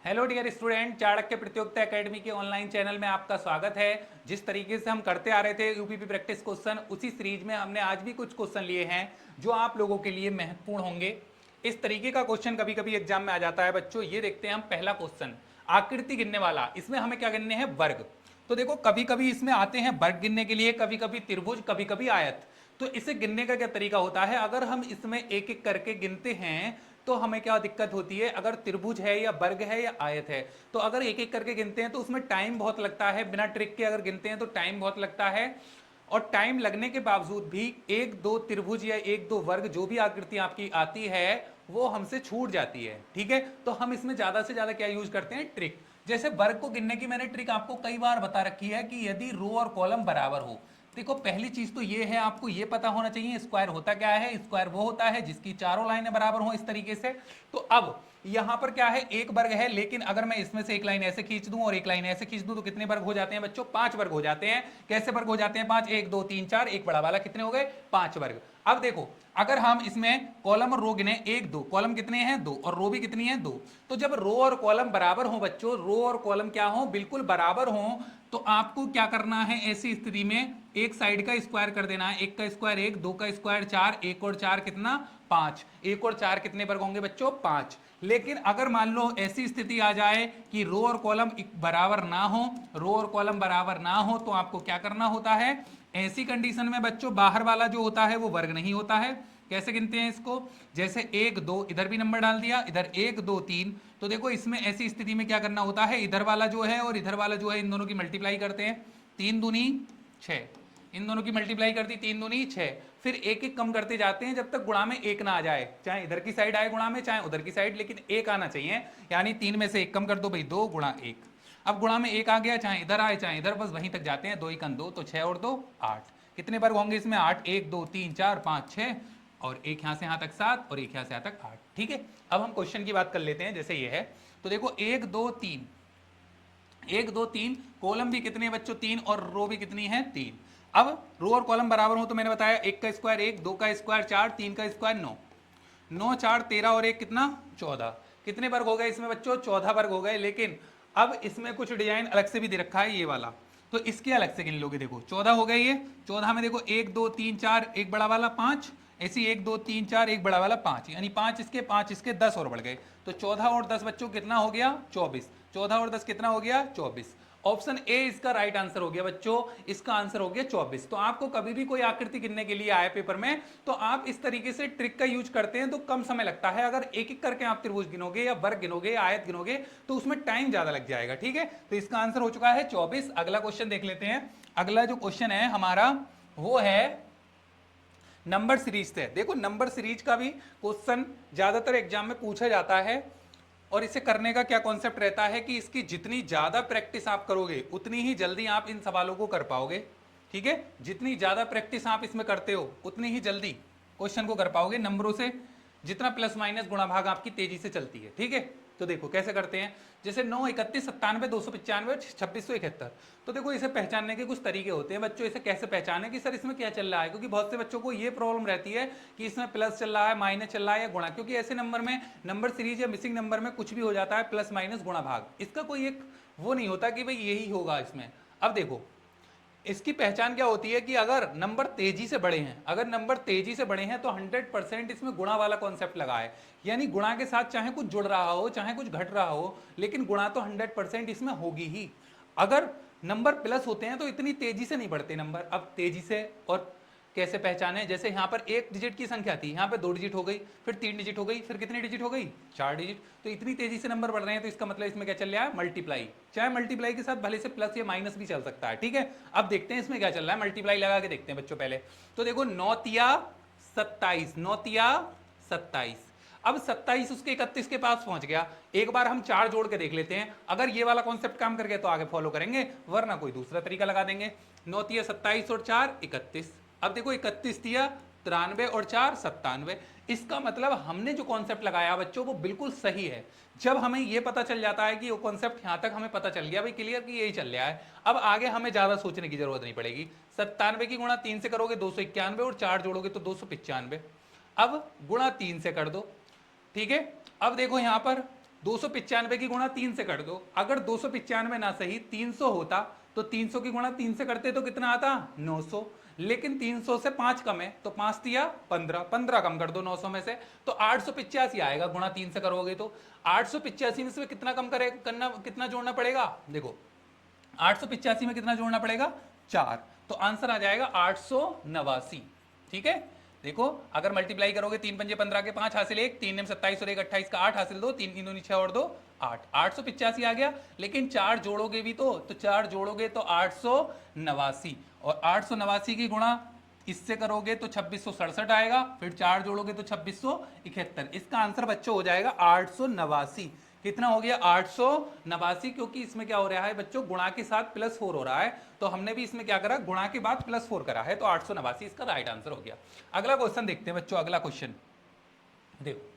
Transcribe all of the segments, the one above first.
Hello dear student, Chanakya प्रतियोगिता academy के online channel में आपका स्वागत है। जिस तरीके से हम करते आ रहे थे यूपीपी प्रैक्टिस क्वेश्चन, उसी सीरीज में हमने आज भी कुछ क्वेश्चन लिए हैं जो आप लोगों के लिए महत्वपूर्ण होंगे। इस तरीके का क्वेश्चन कभी कभी एग्जाम में आ जाता है बच्चों। ये देखते हैं हम पहला क्वेश्चन, आकृति गिनने वाला। इसमें हमें क्या गिनने हैं? वर्ग। तो देखो कभी कभी इसमें आते हैं वर्ग गिनने के लिए, कभी कभी त्रिभुज, कभी कभी आयत। तो इसे गिनने का क्या तरीका होता है? अगर हम इसमें एक एक करके गिनते हैं तो हमें क्या दिक्कत होती है? अगर त्रिभुज है या वर्ग है या आयत है, तो अगर एक एक करके गिनते हैं तो उसमें टाइम बहुत लगता है। बिना ट्रिक के अगर गिनते हैं तो टाइम बहुत लगता है। और टाइम लगने के बावजूद भी एक दो त्रिभुज या एक दो वर्ग, जो भी आकृति आपकी आती है, वो हमसे छूट जाती है। ठीक है, तो हम इसमें ज्यादा से ज्यादा क्या यूज करते हैं? ट्रिक। जैसे वर्ग को गिनने की मैंने ट्रिक आपको कई बार बता रखी है कि यदि रो और कॉलम बराबर हो। देखो पहली चीज तो ये है, आपको ये पता होना चाहिए स्क्वायर होता क्या है। स्क्वायर वो होता है जिसकी चारों लाइनें बराबर हो इस तरीके से। तो अब यहां पर क्या है? एक वर्ग है, लेकिन अगर मैं इसमें से एक लाइन ऐसे खींच दूं और एक लाइन ऐसे खींच दूं तो कितने वर्ग हो जाते हैं बच्चों? 5 वर्ग हो जाते हैं। कैसे वर्ग हो जाते हैं? 5, 1 2 3 4, एक बड़ा वाला, कितने हो गए? 5 वर्ग। अब देखो अगर हम इसमें कॉलम और रो गिने, 1 2, कॉलम कितने हैं? 2, और रो भी कितनी है? 2। तो जब रो और कॉलम बराबर हो बच्चों, रो और कॉलम क्या हो? बिल्कुल बराबर हो, तो आपको क्या करना है ऐसी स्थिति में? एक साइड का स्क्वायर कर देना है। एक का स्क्वायर 1, दो का स्क्वायर 4, एक और 4 कितना? 5। एक और 4 कितने वर्ग होंगे बच्चों? 5। लेकिन अगर मान लो ऐसी स्थिति आ जाए कि रो और कॉलम बराबर ना हो, रो और कॉलम बराबर ना हो, तो आपको क्या करना होता है? ऐसी कंडीशन में बच्चों बाहर वाला जो होता है वो वर्ग नहीं होता है। कैसे गिनते हैं इसको? जैसे 1 2, इधर भी नंबर डाल दिया, इधर 1 2 3। तो देखो इसमें ऐसी स्थिति में क्या करना होता है? इधर वाला जो है और इधर वाला जो है, इन दोनों की मल्टीप्लाई करते हैं। 3 दूनी 6, इन दोनों की मल्टीप्लाई कर दी, 3 दूनी 6। फिर एक एक कम करते जाते हैं जब तक गुणा में एक ना आ जाए। चाहे इधर की साइड आए गुणा में, चाहे उधर की साइड, लेकिन एक आना चाहिए। यानी 3 में से एक कम कर दो भाई, 2 गुणा 1। अब गुणा में एक आ गया, चाहे इधर आए चाहे इधर, बस वहीं तक जाते हैं। 2 1 2, तो 6 और 2 8। कितने वर्ग होंगे इसमें? 8। 1 2 3 4 5 6, और एक यहां से यहां तक 7, और एक यहां से यहां तक 8। ठीक है, अब हम क्वेश्चन की बात कर लेते हैं। जैसे ये है, तो देखो 1 2 3, 1 2 3, कॉलम भी कितने हैं बच्चों? 3, और रो भी कितनी है? 3। अब रो और कॉलम बराबर हो तो मैंने बताया, एक का स्क्वायर 1, दो का स्क्वायर 4, तीन का स्क्वायर 9। 9 4 13, और एक कितना? 14। कितने वर्ग हो गए इसमें बच्चों? 14 वर्ग हो गए। लेकिन अब इसमें कुछ डिजाइन अलग से भी दे रखा है, ये वाला, तो इसके अलग से गिन लोगे। देखो 14 हो गए ये। 14 में देखो 1 2 3 4, एक बड़ा वाला 5, ऐसी 1 2 3 4, एक बड़ा वाला 5, यानी 5 इसके 5 इसके 10 और बढ़ गए। तो 14 और 10 बच्चों कितना हो गया? 24। 14 और 10 कितना हो गया? 24। ऑप्शन ए इसका राइट आंसर हो गया बच्चों। इसका आंसर हो गया 24। तो आपको कभी भी कोई आकृति गिनने के लिए आए पेपर में, तो आप इस तरीके से ट्रिक का यूज करते हैं तो कम समय लगता है। अगर एक एक करके आप त्रिभुज गिनोगे या वर्ग गिनोगे या आयत गिनोगे तो उसमें टाइम ज्यादा लग जाएगा। ठीक है, तो इसका आंसर हो चुका है 24। अगला क्वेश्चन देख लेते हैं। अगला जो क्वेश्चन है हमारा वो है नंबर सीरीज से। देखो नंबर सीरीज का भी क्वेश्चन ज्यादातर एग्जाम में पूछा जाता है, और इसे करने का क्या कॉन्सेप्ट रहता है कि इसकी जितनी ज्यादा प्रैक्टिस आप करोगे उतनी ही जल्दी आप इन सवालों को कर पाओगे। ठीक है, जितनी ज्यादा प्रैक्टिस आप इसमें करते हो उतनी ही जल्दी क्वेश्चन को कर पाओगे नंबरों से, जितना प्लस माइनस गुणा भाग आपकी तेजी से चलती है। ठीक है, तो देखो कैसे करते हैं। जैसे 9 31 97 295 2671। तो देखो इसे पहचानने के कुछ तरीके होते हैं बच्चों। इसे कैसे पहचाने कि सर इसमें क्या चल रहा है, क्योंकि बहुत से बच्चों को ये प्रॉब्लम रहती है कि इसमें प्लस चल रहा है, माइनस चल रहा है या गुणा, क्योंकि ऐसे नंबर में, नंबर सीरीज या मिसिंग नंबर में कुछ भी हो जाता है, प्लस माइनस गुणा भाग। इसका कोई एक वो नहीं होता कि भाई यही होगा इसमें। अब देखो इसकी पहचान क्या होती है कि अगर नंबर तेजी से बढ़े हैं, अगर नंबर तेजी से बढ़े हैं तो 100% इसमें गुणा वाला कॉन्सेप्ट लगा है। यानी गुणा के साथ चाहे कुछ जुड़ रहा हो चाहे कुछ घट रहा हो, लेकिन गुणा तो 100% इसमें होगी ही। अगर नंबर प्लस होते हैं तो इतनी तेजी से नहीं बढ़ते नंबर। अब तेजी से और कैसे पहचाने? जैसे यहाँ पर एक डिजिट की संख्या थी, यहाँ पे 2 डिजिट हो गई, फिर 3 डिजिट हो गई, फिर कितनी डिजिट हो गई? 4 डिजिट। तो इतनी तेजी से नंबर बढ़ रहे हैं तो इसका मतलब इसमें क्या चल रहा है? मल्टीप्लाई। चाहे मल्टीप्लाई के साथ भले से प्लस या माइनस भी चल सकता है। ठीक है, अब देखते हैं इसमें क्या चल रहा है। मल्टीप्लाई लगा के देखते हैं बच्चों पहले। तो देखो 9 तिया 27, 9 तिया 27। अब 27 उसके 31 के पास पहुंच गया। एक बार हम 4 जोड़ के देख लेते हैं, अगर ये वाला कॉन्सेप्ट काम कर गया तो आगे फॉलो करेंगे, वरना कोई दूसरा तरीका लगा देंगे। 9 तिया 27 और 4 31। अब देखो 31 दिया 93 और 4 97। इसका मतलब हमने जो कॉन्सेप्ट लगाया बच्चों वो बिल्कुल सही है। जब हमें ये पता चल जाता है कि वो कॉन्सेप्ट यहां तक हमें पता चल गया भाई क्लियर कि यही चल रहा है, अब आगे हमें ज्यादा सोचने की जरूरत नहीं पड़ेगी। 97 की गुणा 3 से करोगे 291, और 4 जोड़ोगे तो 295। अब गुणा 3 से कर दो। ठीक है, अब देखो यहां पर 295 की गुणा 3 से कर दो। अगर 295 ना सही 300 होता तो 300 की गुणा 3 से करते तो कितना आता 900, लेकिन 300 से 5 कम है तो 5 दिया 15, 15 कम कर दो 900 में से तो 885 आएगा गुणा 3 से करोगे तो। 885 में से कितना कम करे करना, कितना जोड़ना पड़ेगा, देखो 885 में कितना जोड़ना पड़ेगा 4, तो आंसर आ जाएगा 889। ठीक है, देखो अगर मल्टीप्लाई करोगे 3 पंजे 15 के 5 हासिल 1, 3 निम 27 और 1 28 का 8 हासिल 2, 3 की 2 6 और 2 8, 885 आ गया। लेकिन 4 जोड़ोगे भी तो 4 जोड़ोगे तो 889, और 889 की गुणा इससे करोगे तो 2667 आएगा, फिर 4 जोड़ोगे तो 2671। इसका आंसर बच्चों हो जाएगा 889। कितना हो गया 889, क्योंकि इसमें क्या हो रहा है बच्चों गुणा के साथ +4 हो रहा है, तो हमने भी इसमें क्या करा गुणा के बाद +4 करा है, तो 889 इसका राइट आंसर हो गया। अगला क्वेश्चन देखते हैं बच्चों। अगला क्वेश्चन देखो,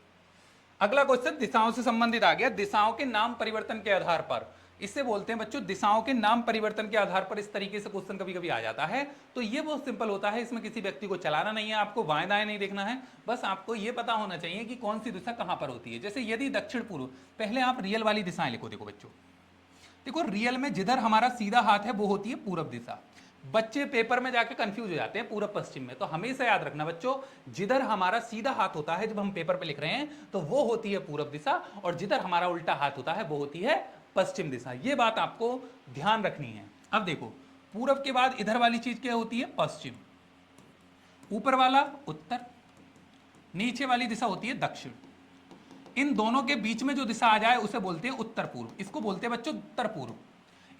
अगला क्वेश्चन दिशाओं से संबंधित आ गया। दिशाओं के नाम परिवर्तन के आधार पर, इससे बोलते हैं बच्चों दिशाओं के नाम परिवर्तन के आधार पर, इस तरीके से क्वेश्चन कभी कभी आ जाता है। तो ये बहुत सिंपल होता है, इसमें किसी व्यक्ति को चलाना नहीं है, आपको बाएं दाएं नहीं देखना है, बस आपको ये पता होना चाहिए कि कौन सी दिशा कहां पर होती है। जैसे यदि दक्षिण पूर्व, पहले आप रियल वाली दिशाएं लिखो। देखो बच्चों, देखो रियल में जिधर हमारा सीधा हाथ है वो होती है पूरब दिशा। बच्चे पेपर में जाके कंफ्यूज हो जाते हैं पूरब पश्चिम में, तो हमेशा याद रखना बच्चों, जिधर हमारा सीधा हाथ होता है जब हम पेपर पे लिख रहे हैं तो वो होती है पूरब दिशा, और जिधर हमारा उल्टा हाथ होता है वो होती है पश्चिम दिशा। ये बात आपको ध्यान रखनी है। अब देखो, पूरब के बाद इधर वाली चीज क्या होती है पश्चिम, ऊपर वाला उत्तर, नीचे वाली दिशा होती है दक्षिण। इन दोनों के बीच में जो दिशा आ जाए उसे बोलते हैं उत्तर पूर्व, इसको बोलते हैं बच्चों उत्तर पूर्व।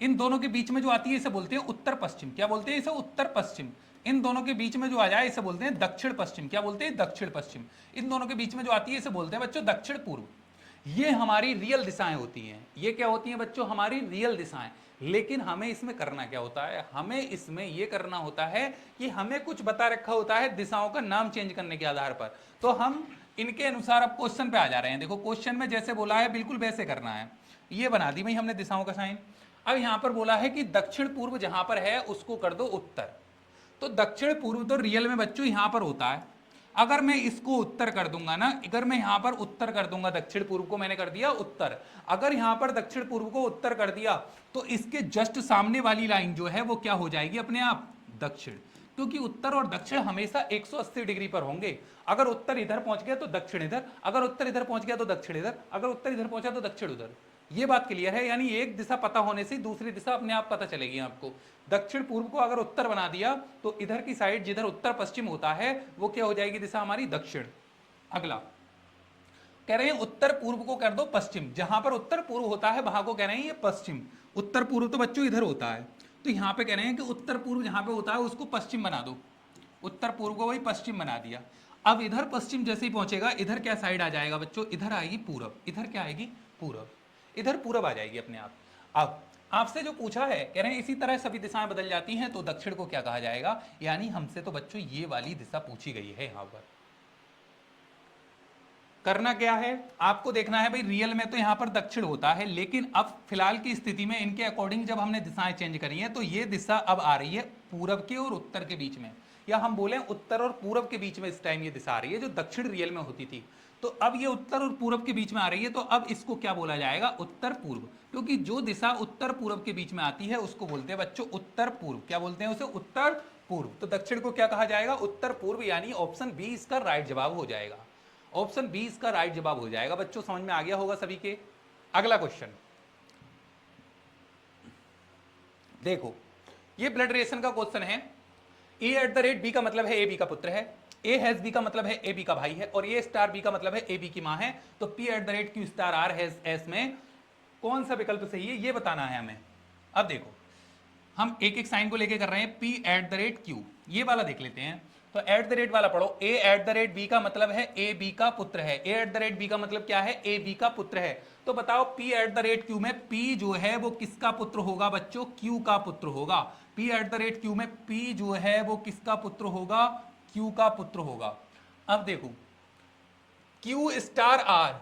इन दोनों के बीच में जो आती है इसे बोलते हैं उत्तर पश्चिम, क्या बोलते हैं इसे उत्तर पश्चिम। इन दोनों के बीच में जो आ जाए इसे बोलते हैं दक्षिण पश्चिम, क्या बोलते हैं दक्षिण पश्चिम। इन दोनों के बीच में जो आती है इसे बोलते हैं बच्चों दक्षिण पूर्व। ये हमारी रियल दिशाएं होती हैं। ये क्या होती हैं बच्चों, हमारी रियल दिशाएं। लेकिन हमें इसमें करना क्या होता है, हमें इसमें यह करना होता है कि हमें कुछ बता रखा होता है दिशाओं का नाम चेंज करने के आधार पर, तो हम इनके अनुसार अब क्वेश्चन पे आ जा रहे हैं। देखो क्वेश्चन में जैसे बोला है बिल्कुल वैसे करना है। ये बना दी भाई हमने दिशाओं का साइन। अब यहां पर बोला है कि दक्षिण पूर्व जहां पर है उसको कर दो उत्तर, तो दक्षिण पूर्व तो रियल में बच्चों यहां पर होता है। अगर मैं इसको उत्तर कर दूंगा ना, अगर मैं यहां पर उत्तर कर दूंगा, दक्षिण पूर्व को मैंने कर दिया उत्तर, अगर यहां पर दक्षिण पूर्व को उत्तर कर दिया तो इसके जस्ट सामने वाली लाइन जो है वो क्या हो जाएगी अपने आप दक्षिण, क्योंकि उत्तर और दक्षिण हमेशा 180 डिग्री पर होंगे। अगर उत्तर इधर पहुंच गया तो दक्षिण इधर, अगर उत्तर इधर पहुंच गया तो दक्षिण इधर, अगर उत्तर इधर पहुंचा तो दक्षिण उधर। ये बात क्लियर है, यानी एक दिशा पता होने से दूसरी दिशा अपने आप पता चलेगी आपको। दक्षिण पूर्व को अगर उत्तर बना दिया तो इधर की साइड जिधर उत्तर पश्चिम होता है वो क्या हो जाएगी दिशा हमारी दक्षिण। अगला कह रहे हैं उत्तर पूर्व को कर दो पश्चिम, जहां पर उत्तर पूर्व होता है वहां को कह रहे हैं ये पश्चिम। उत्तर पूर्व तो बच्चों इधर होता है, तो यहां पे कह रहे हैं कि उत्तर पूर्व जहां पे होता है उसको पश्चिम बना दो। उत्तर पूर्व को वही पश्चिम बना दिया। अब इधर पश्चिम जैसे ही पहुंचेगा इधर क्या साइड आ जाएगा बच्चों, इधर आएगी पूरब, इधर क्या आएगी पूरब, इधर पूरब आ जाएगी अपने आप। अब आपसे जो पूछा है कह रहे हैं इसी तरह सभी दिशाएं बदल जाती हैं तो दक्षिण को क्या कहा जाएगा, यानी हमसे तो बच्चों ये वाली दिशा पूछी गई है। यहां पर करना क्या है आपको देखना है भाई, रियल में तो यहां पर दक्षिण होता है, लेकिन अब फिलहाल की स्थिति में इनके अकॉर्डिंग जब हमने दिशाएं चेंज करी हैं तो ये दिशा अब आ रही है पूरब के और उत्तर के बीच में, या हम बोले उत्तर और पूरब के बीच में इस टाइम ये दिशा आ रही है जो दक्षिण रियल में होती थी। तो अब ये उत्तर और पूरब के बीच में आ रही है, तो अब इसको क्या बोला जाएगा उत्तर पूर्व, क्योंकि जो दिशा उत्तर पूरब के बीच में आती है उसको बोलते हैं बच्चों उत्तर पूर्व। क्या बोलते हैं उसे उत्तर पूर्व। तो दक्षिण को क्या कहा जाएगा उत्तर पूर्व, यानी ऑप्शन बी इसका राइट जवाब हो जाएगा। ऑप्शन बी इसका राइट जवाब हो जाएगा। बच्चों समझ में आ गया होगा सभी के। अगला क्वेश्चन देखो, ये ब्लड रिलेशन का क्वेश्चन है। A@B का मतलब है ए बी का पुत्र है, ए हैज बी का मतलब है ए बी का भाई है, और ए स्टार बी का मतलब है ए बी की मां है। तो P@Q star are has S में कौन सा विकल्प सही है ये बताना है हमें। अब देखो हम एक एक साइन को लेके कर रहे हैं। P@Q ये वाला देख लेते हैं, तो एट द रेट वाला पढ़ो। A@B का मतलब है ए बी का पुत्र है। A@B का मतलब क्या है ए बी का पुत्र है। तो बताओ P@Q में P जो है वो किसका पुत्र होगा बच्चों, Q का पुत्र होगा। P@Q में P जो है वो किसका पुत्र होगा, Q का पुत्र होगा। अब देखो Q star R,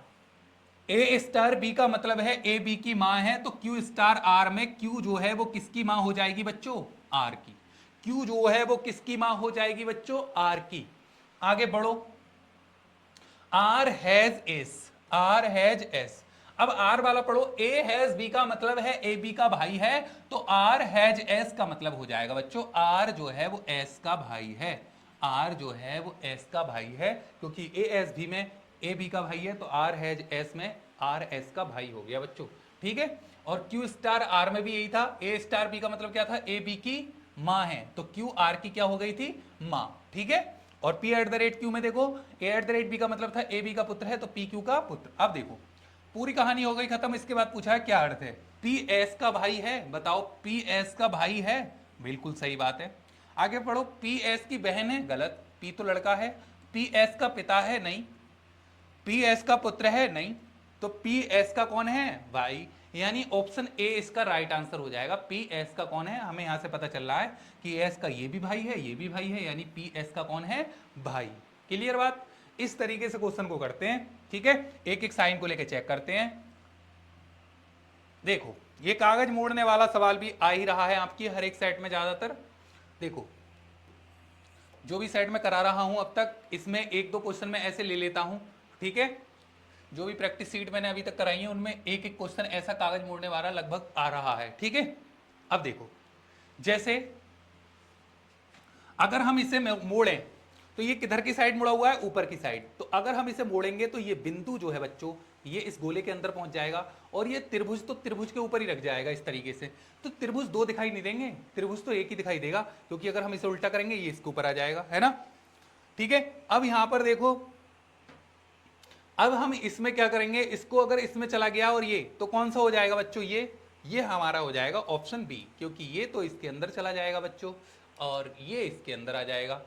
A star B का मतलब है ए बी की मां है, तो Q स्टार आर में Q जो है वो किसकी मां हो जाएगी बच्चों, आर की। Q जो है वो किसकी मां हो जाएगी बच्चों, आर की। आगे बढ़ो, R has S, R has S. अब आर वाला पढ़ो, ए हैज बी का मतलब है ए बी का भाई है, तो आर हैज एस का मतलब हो जाएगा बच्चों आर जो है वो एस का भाई है, आर जो है वो एस का भाई है, क्योंकि ए एस बी में ए बी का भाई है, तो आर हैज एस में आर एस का भाई हो गया बच्चों। ठीक है, और क्यू स्टार आर में भी यही था, ए स्टार बी का मतलब क्या था, ए बी की माँ है, तो क्यू आर की क्या हो गई थी, माँ। ठीक है, और P at the rate Q में देखो, ए एट द रेट बी का मतलब था ए बी का पुत्र है, तो पी क्यू का पुत्र। अब देखो पूरी कहानी हो गई खत्म। इसके बाद पूछा है क्या अर्थ है, पी एस का भाई है, बताओ पी एस का भाई है, बिल्कुल सही बात है। आगे पढ़ो, पी एस की बहन है, गलत, पी तो लड़का है, पी एस का पिता है, नहीं, पी एस का पुत्र है, नहीं, तो पी एस का कौन है, भाई, यानी ऑप्शन ए इसका राइट आंसर हो जाएगा। पी एस का कौन है, हमें यहां से पता चल रहा है कि एस का ये भी भाई है, ये भी भाई है, यानी पी एस का कौन है, भाई। क्लियर बात, इस तरीके से क्वेश्चन को करते हैं। ठीक है, एक एक साइन को लेकर चेक करते हैं। देखो ये कागज मोड़ने वाला सवाल भी आ ही रहा है आपकी हर एक सेट में ज्यादातर। देखो जो भी सेट में करा रहा हूं अब तक, इसमें एक दो क्वेश्चन में ऐसे ले लेता हूं। ठीक है, जो भी प्रैक्टिस सीट मैंने अभी तक कराई है उनमें एक एक क्वेश्चन ऐसा कागज मोड़ने वाला लगभग आ रहा है। ठीक है, अब देखो जैसे अगर हम इसे मोड़ें तो ये किधर की साइड मुड़ा हुआ है, ऊपर की साइड, तो अगर हम इसे मोड़ेंगे तो ये बिंदु जो है बच्चों ये इस गोले के अंदर पहुंच जाएगा, और ये त्रिभुज तो त्रिभुज के ऊपर ही रख जाएगा इस तरीके से। तो त्रिभुज दो दिखाई नहीं देंगे, त्रिभुज तो एक ही दिखाई देगा, क्योंकि अगर हम इसे उल्टा करेंगे ये इसके ऊपर आ जाएगा, है ना। ठीक है, अब यहां पर देखो, अब हम इसमें क्या करेंगे, इसको अगर इसमें चला गया और ये, तो कौन सा हो जाएगा बच्चों, ये हमारा हो जाएगा ऑप्शन बी, क्योंकि ये तो इसके अंदर चला जाएगा बच्चों और ये इसके अंदर आ जाएगा,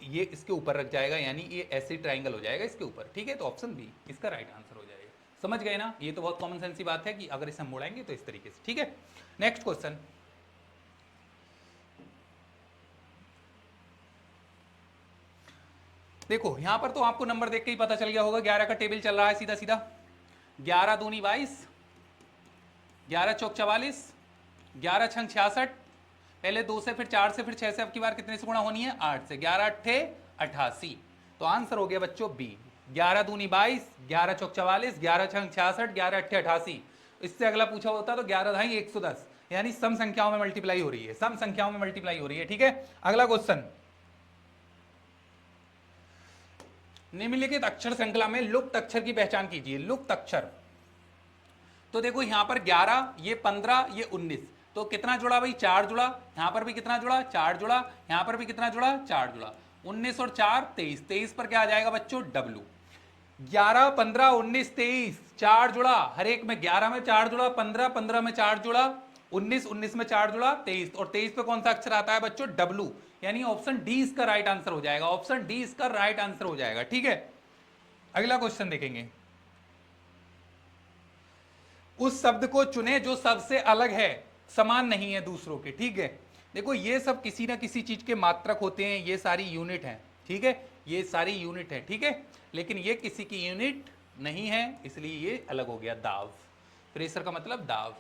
ये इसके ऊपर रख जाएगा, यानी ये ऐसे ट्राइंगल हो जाएगा इसके ऊपर। ठीक है, तो ऑप्शन बी इसका राइट आंसर हो जाएगा। समझ गए ना, ये तो बहुत कॉमन सेंस की बात है कि अगर इसे मोड़ाएंगे तो इस तरीके से। ठीक है, नेक्स्ट क्वेश्चन, देखो यहां पर तो आपको नंबर देख के ही पता चल गया होगा, 11 का टेबल चल रहा है सीधा सीधा, 11 दूनी 22, 11 चौक 44, 11 छंग 66, पहले 2 से फिर 4 से फिर 6 से, अब की बार कितने से गुणा होनी है, 8 से, 11 अट्ठे 88, तो आंसर हो गया बच्चों बी, 11 दूनी 22, 11 चौक 44, 11 छंग 66, 11 अट्ठे 88। इससे अगला पूछा होता तो 11 ढाई 110, यानी सम संख्याओं में मल्टीप्लाई हो रही है, सम संख्याओं में मल्टीप्लाई हो रही है। ठीक है, अगला क्वेश्चन, निम्नलिखित अक्षर श्रृंखला में लुप्त अक्षर की पहचान कीजिए। लुप्त अक्षर, तो देखो यहां पर 11, ये 15, ये 19, तो कितना जुड़ा भाई, 4 जुड़ा, यहां पर भी कितना जुड़ा, 4 जुड़ा, यहां पर भी कितना जुड़ा, 4 जुड़ा, 19 और 4 23, 23 पर क्या आ जाएगा बच्चों, डब्लू। 11 15 19 23, 4 जुड़ा, हर एक में 11 में 4 जुड़ा, 15 15 में 4 जुड़ा, 19 19 में 4 जुड़ा, 23, और 23 पे कौन सा अक्षर आता है बच्चों, डब्लू, यानी ऑप्शन डी इसका राइट आंसर हो जाएगा, ऑप्शन डी इसका राइट आंसर हो जाएगा। ठीक है, अगला क्वेश्चन देखेंगे, उस शब्द को चुने जो सबसे अलग है, समान नहीं है दूसरों के। ठीक है, देखो ये सब किसी ना किसी चीज के मात्रक होते हैं, ये सारी यूनिट हैं। ठीक है, ये सारी यूनिट है। ठीक है, लेकिन ये किसी की यूनिट नहीं है, इसलिए ये अलग हो गया, दाव, प्रेशर का मतलब दाव,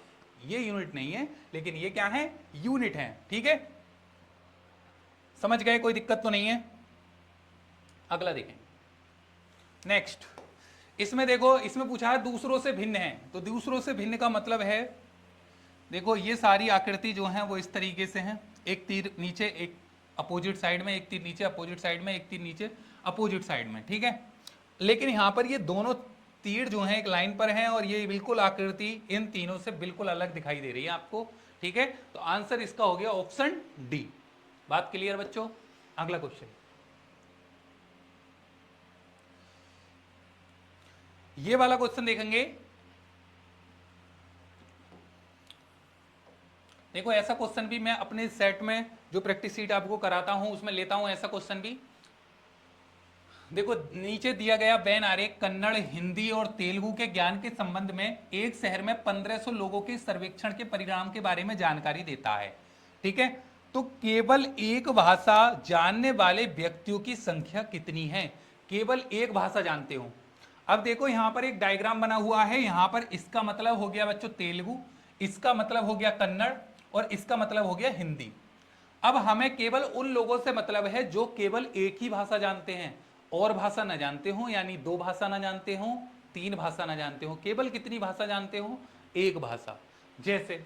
ये यूनिट नहीं है लेकिन ये क्या है, यूनिट है। ठीक है, समझ गए, कोई दिक्कत तो नहीं है। अगला देखें, नेक्स्ट, इसमें देखो, इसमें पूछा है दूसरों से भिन्न है, तो दूसरों से भिन्न का मतलब है, देखो ये सारी आकृति जो है वो इस तरीके से हैं, एक तीर नीचे, एक अपोजिट साइड में, एक तीर नीचे अपोजिट साइड में, एक तीर नीचे अपोजिट साइड में। ठीक है, लेकिन यहां पर ये दोनों तीर जो हैं एक लाइन पर हैं और ये बिल्कुल आकृति इन तीनों से बिल्कुल अलग दिखाई दे रही है आपको। ठीक है, तो आंसर इसका हो गया ऑप्शन डी। बात क्लियर बच्चों, अगला क्वेश्चन, ये वाला क्वेश्चन देखेंगे। देखो ऐसा क्वेश्चन भी मैं अपने सेट में जो प्रैक्टिस सीट आपको कराता हूं उसमें लेता हूं ऐसा क्वेश्चन भी। देखो नीचे दिया गया बैन आरेख कन्नड़, हिंदी और तेलुगु के ज्ञान के संबंध में एक शहर में 1500 लोगों के सर्वेक्षण के परिणाम के बारे में जानकारी देता है। ठीक है, तो केवल एक भाषा जानने वाले व्यक्तियों की संख्या कितनी है, केवल एक भाषा जानते हो। अब देखो यहां पर एक डायग्राम बना हुआ है, यहां पर इसका मतलब हो गया बच्चों तेलुगु, इसका मतलब हो गया कन्नड़ और इसका मतलब हो गया हिंदी। अब हमें केवल उन लोगों से मतलब है जो केवल एक ही भाषा जानते हैं और भाषा न जानते हो, यानी दो भाषा न जानते हो 3 भाषा ना जानते हो, केवल कितनी भाषा जानते हो? एक भाषा। जैसे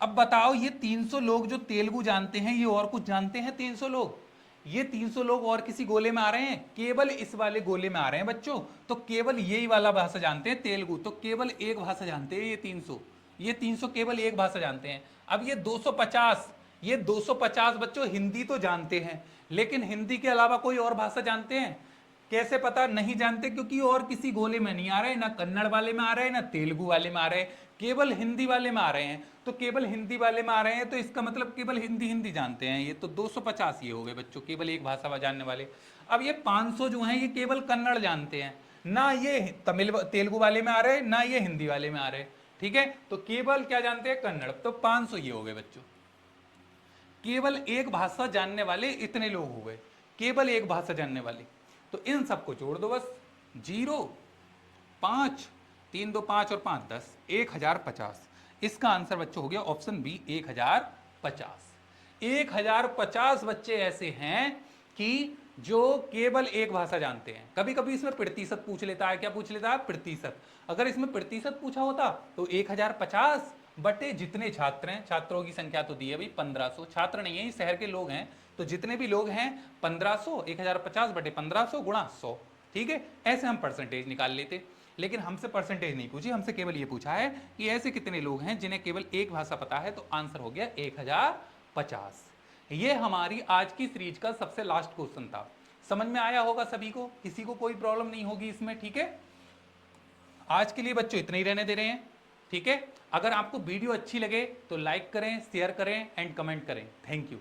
अब बताओ, ये 300 लोग जो तेलुगु जानते हैं, ये और कुछ जानते हैं 300 लोग? ये 300 लोग और किसी गोले में आ रहे हैं? केवल इस वाले गोले में आ रहे हैं बच्चों। तो केवल यही वाला भाषा जानते हैं, तेलुगु। तो केवल एक भाषा जानते हैं ये 300 केवल एक भाषा जानते हैं। अब ये 250 बच्चों हिंदी तो जानते हैं, लेकिन हिंदी के अलावा कोई और भाषा जानते हैं? कैसे पता? नहीं जानते, क्योंकि और किसी गोले में नहीं आ रहे, ना कन्नड़ वाले में आ रहे हैं, ना तेलुगु वाले में आ रहे हैं, केवल हिंदी वाले में आ रहे हैं। तो केवल हिंदी वाले में आ रहे हैं, तो इसका मतलब केवल हिंदी जानते हैं। ये तो 250 ये हो गए बच्चों, केवल एक भाषा जानने वाले। अब ये 500 जो हैं, ये केवल कन्नड़ जानते हैं, ना ये तमिल तेलुगु वाले में आ रहे हैं, ना ये हिंदी वाले में आ रहे हैं। ठीक है, तो केवल क्या जानते हैं? कन्नड़। तो 500 ये हो गए बच्चों। केवल एक भाषा जानने वाले इतने लोग हो गए, केवल एक भाषा जानने वाले। तो इन सबको जोड़ दो बस, 0, 5, 3 2 5 और 5 10, 1050। इसका आंसर बच्चों हो गया ऑप्शन बी, 1050। 1050 बच्चे ऐसे हैं कि जो केवल एक भाषा जानते हैं। कभी कभी इसमें प्रतिशत पूछ लेता है। क्या पूछ लेता है? प्रतिशत। अगर इसमें प्रतिशत पूछा होता तो 1050 बटे जितने छात्र हैं, छात्रों की संख्या तो दी है भाई 1500, छात्र नहीं है, ये शहर के लोग हैं, तो जितने भी लोग हैं 1500, 1050 बटे 1500 गुणा 100। ठीक है, ऐसे हम परसेंटेज निकाल लेते। लेकिन हमसे परसेंटेज नहीं पूछी, हमसे केवल ये पूछा है कि ऐसे कितने लोग हैं जिन्हें केवल एक भाषा पता है। तो आंसर हो गया 1050। ये हमारी आज की सीरीज का सबसे लास्ट क्वेश्चन था। समझ में आया होगा सभी को, किसी को कोई प्रॉब्लम नहीं होगी इसमें। ठीक है, आज के लिए बच्चों इतना ही रहने दे रहे हैं। ठीक है, अगर आपको वीडियो अच्छी लगे तो लाइक करें, शेयर करें एंड कमेंट करें। Thank you.